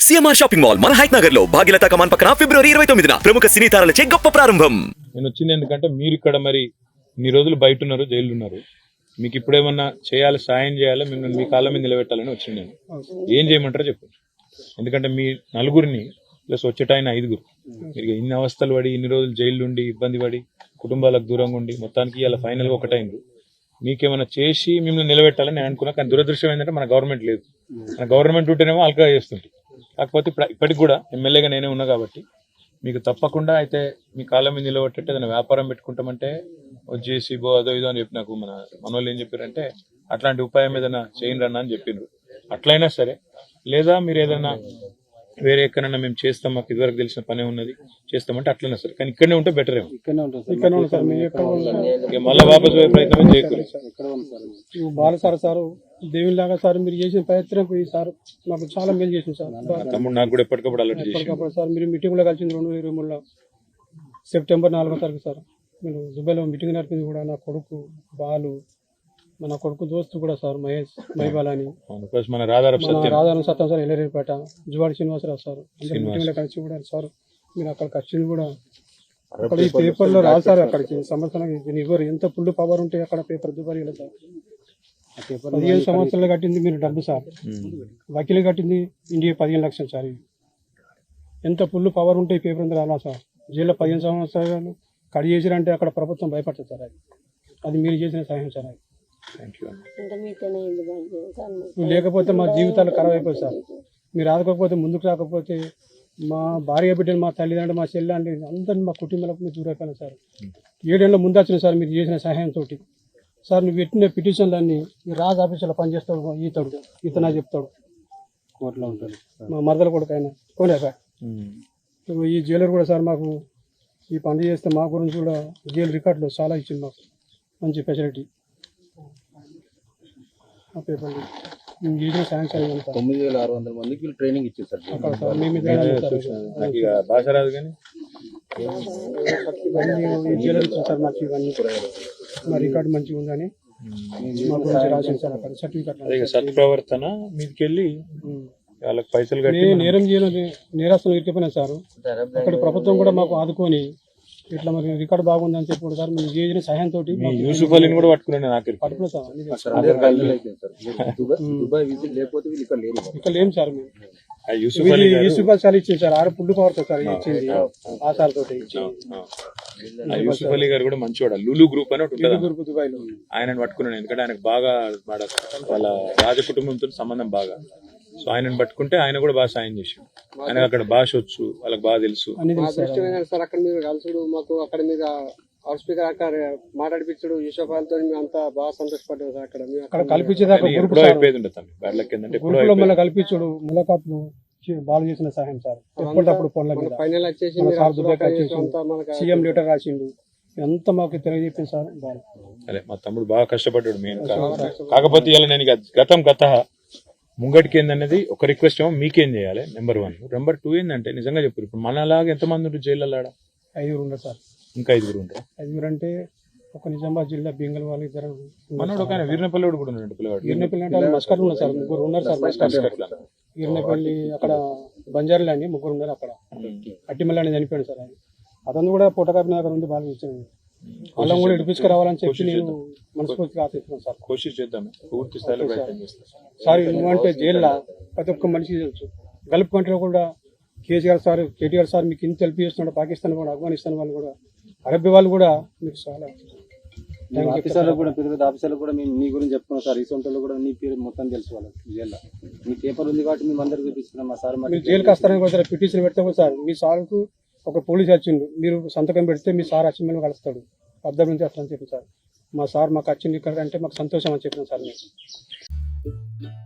CMR shopping mall మన height Nagar లో భాగ్యలతా కమాన్ పక్కన ఫిబ్రవరి 29న ప్రముఖ సినీ తారలచే గొప్ప ప్రారంభం. నేను వచ్చింది ఎందుకంటే మీరు ఇక్కడ మరి ఇన్ని రోజులు బయట ఉన్నారు, జైలు ఉన్నారు, మీకు ఇప్పుడేమన్నా చేయాలి, సాయం చేయాలి, మిమ్మల్ని మీ కాళ్ళ మీద నిలబెట్టాలని వచ్చింది. నేను ఏం చేయమంటారో చెప్పండి. ఎందుకంటే మీ నలుగురిని ప్లస్ వచ్చేటాయన 5గురు మీరు ఇన్ని అవస్థలు పడి ఇన్ని రోజులు జైలు ఉండి ఇబ్బంది పడి కుటుంబాలకు దూరంగా ఉండి మొత్తానికి ఇలా ఫైనల్ గా ఒకటైంది. మీకేమైనా చేసి మిమ్మల్ని నిలబెట్టాలని నేను అనుకున్నా. కానీ దురదృష్టం ఏంటంటే మన గవర్నమెంట్ లేదు. మన గవర్నమెంట్ ఉంటేనేమో అల్కా చేస్తుంది. కాకపోతే ఇప్పటికి కూడా ఎమ్మెల్యేగా నేనే ఉన్నా కాబట్టి మీకు తప్పకుండా అయితే మీ కాళ్ళ మీద నిలబెట్టేట్టు ఏదైనా వ్యాపారం పెట్టుకుంటామంటే వచ్చేసి అదో ఇదో అని చెప్పి నాకు మన వాళ్ళు ఏం చెప్పారంటే అట్లాంటి ఉపాయం ఏదైనా చేయండి అన్న అని చెప్పిండ్రు. అట్లయినా సరే, లేదా మీరు ఏదైనా వేరే ఎక్కడైనా మేము చేస్తాం, మాకు ఇదివరకు తెలిసిన పనే ఉన్నది చేస్తామంటే అట్లనే సరే, కానీ ఇక్కడనే ఉంటే బెటర్ ఏమో. మళ్ళీ వాపస్ పోయే ప్రయత్నం చేయకూడదు. బాల సార్ దేవునిలాగా సార్ మీరు చేసిన ప్రయత్నం సార్ నాకు చాలా మేలు చేసింది సార్. తమ్ముడు నాకు కూడా ఎప్పటికప్పుడు అలర్ట్ చేసి సార్ మీరు మీటింగ్ లో కలిసింది 2023 సెప్టెంబర్ 4వ తారీఖు సార్. మీరు దుబాయ్లో మీటింగ్ నడిపింది కూడా నా కొడుకు బాలు, మన కొడుకు దోస్తు కూడా సార్ మహేష్ మైబాల్ అని, మన Radharam Satyam sir, Ellarepeta Juvadi Srinivasarao sir meeting లో కలిసి కూడా సార్ మీరు అక్కడికి వచ్చింది కూడా అక్కడ ఈ పేపర్ లో రాశారు. అక్కడికి సంవత్సరానికి ఇవ్వరు, ఎంత ఫుల్ పవర్ ఉంటే అక్కడ పేపర్ దుబాయ్లో సార్ 15 సంవత్సరాలు కట్టింది మీరు డబ్బు సార్. వకీలు కట్టింది ఇండియా 15 లక్షలు సార్. ఎంత ఫుల్ పవర్ ఉంటే ఈ పేపర్ అంతా రాలా సార్. జైల్లో 15 సంవత్సరాలు కడి చేసిరంటే అక్కడ ప్రభుత్వం భయపడుతుంది సార్. అది మీరు చేసిన సహాయం సార్. అది లేకపోతే మా జీవితాలు ఖరాబ్ అయిపోతుంది సార్. మీరు ఆదుకోకపోతే, ముందుకు రాకపోతే మా భార్య బిడ్డలు, మా తల్లిదండ్రులు, మా చెల్లి అంటే అందరినీ మా కుటుంబాలకు మీరు దూరం అయిపోయినా సార్. 7 ఏళ్ళ ముందు వచ్చిన సార్ మీరు చేసిన సహాయంతో సార్. నువ్వు పెట్టిన పిటిషన్లన్నీ రాజ్ ఆఫీసులో పనిచేస్తాడు ఈతనా చెప్తాడు, కోర్టులో ఉంటాడు. మా మరదల కొడుకు అయినా పోలే సార్. ఈ జైలర్ కూడా సార్ మాకు ఈ పని చేస్తే మా గురించి కూడా జైలు రికార్డులో చాలా ఇచ్చింది మాకు, మంచి ఫెసిలిటీ. ఆ పేపర్లు మేము చేసిన శాంక్షన్ 9600 మందికి ట్రైనింగ్ ఇచ్చారు సార్. భాష రాదు కానీ జైలర్ ఇచ్చింది సార్ మాకు. ఇవన్నీ మా రికార్డు మంచిగా ఉందని మా గురించి రాసింది సార్. అక్కడ సర్టిఫికెట్ సత్ప్రవర్తన మీదకెళ్ళి వాళ్ళకి పైసలు కట్టి నేరం చేయని నేరస్తులు ఇరికిపోయినా సార్. అక్కడ ప్రభుత్వం కూడా మాకు ఆదుకొని ఇట్లా మరి రికార్డు బాగుందని చెప్పాడు సార్. మేము చేసిన సహాయంతో యూసుఫ్ అలీని కూడా పట్టుకున్నాను. నాకు పట్టుకున్నా సార్. ఇక్కడ లేము సార్. మేము యూసుఫ్ అలీ ఇచ్చింది సార్. 6 పుల్లు పవర్తో సార్ ఇచ్చింది. ఆ సార్ తోటి యూసుఫ్ అలీ గారు కూడా మంచివాడు. లులు గ్రూప్ అని ఒకటి గ్రూప్ దుబాయ్లో ఆయనను పట్టుకున్నాను. ఎందుకంటే ఆయనకు బాగా వాళ్ళ రాజ కుటుంబంతో సంబంధం బాగా. సో ఆయనను పట్టుకుంటే ఆయన కూడా బాగా సాయం చేశాడు. ఆయనకు అక్కడ భాష వచ్చు, వాళ్ళకి బాగా తెలుసు. సార్ అక్కడ మీరు కలుసుడు మాకు అక్కడ మీద హౌస్ స్పీకర్ అక్కడ మాట్లాడిపించడు యూసుఫ్ అలీతో మేము అంతా బాగా సంతోషపడ్డాం సార్. అక్కడ కల్పించేదాకా అయిపోయేది ఉండదు. బ్యాడ్లక్ ఏంటంటే మళ్ళీ కల్పించడు ములాఖాతులు బాగా చేసిన సహాయం సార్. ఎప్పటికప్పుడు పనుల మీద ఫైనల్ వచ్చేసి సీఎం లెటర్ రాసిండు. ఎంత మాకు తెలియజెప్పింది సార్. అదే మా తమ్ముడు బాగా కష్టపడ్డాడు మెయిన్. కాకపోతే ఇలా నేను గత ముంగటికి ఏందనేది ఒక రిక్వెస్ట్ ఏమో మీకేం చేయాలి. నెంబర్ 1. నెంబర్ 2 ఏంటంటే నిజంగా చెప్పారు, ఇప్పుడు మనలాగా ఎంతమంది ఉంటారు జైల్లో? 5 ఉన్నారు సార్. ఇంకా 5 ఉంటారు. 5 అంటే ఒక నిజామాబాద్ జిల్లా బెంగల్ వాళ్ళు 2 మనోడు ఒక వీరినపల్లి కూడా ఉన్నాడు. పిల్లవాడు వీరినపల్లి అంటే మస్కర్ ఉన్నారు సార్. 3 ఉన్నారు సార్. వీరినపల్లి అక్కడ బంజారులు అని 3 ఉన్నారు. అక్కడ అట్టిమల్లి అని చనిపోయాడు సార్. అతను కూడా పుట్టకాపి నగర్ ఉంది బాగా ఇచ్చాను. వాళ్ళని కూడా ఇడిపించుకురావాలని చెప్పి నేను మనస్ఫూర్తిగా ఆశిస్తున్నాను సార్. కోషిష్ చేద్దాం, పూర్తి స్థాయిలో సార్. నువ్వంటే జైల్లో ప్రతి ఒక్క మనిషికి తెలుసు. గల్ఫ్ కంట్రీలో కూడా కేసీఆర్ సార్, కేటీఆర్ సార్ మీకు ఇంత హెల్ప్ చేస్తున్నాడు. పాకిస్తాన్ కూడా, ఆఫ్ఘనిస్తాన్ వాళ్ళు కూడా, అరబ్ వాళ్ళు కూడా మీకు చాలా ఆఫీసర్లు కూడా, పెద్ద పెద్ద ఆఫీసర్లు కూడా మేము మీ గురించి చెప్పుకున్నాం సార్. రీసెంట్ కూడా నీ పేరు మొత్తం తెలుసు వాళ్ళకి. జైల్లో మీ పేపర్ ఉంది కాబట్టి మేము అందరికి చూపిస్తున్నాం. మా సార్ మీరు జైలుకి వస్తారని కూడా పిటిషన్ పెడితే కూడా సార్ మీ సార్కు ఒక పోలీస్ వచ్చిండు, మీరు సంతకం పెడితే మీ సార్ వచ్చి మేము కలుస్తాడు. అర్థం నుంచి వస్తారని చెప్పి సార్. మా సార్ మాకు వచ్చింది ఇక్కడ అంటే మాకు సంతోషం అని చెప్పిన సార్. మేము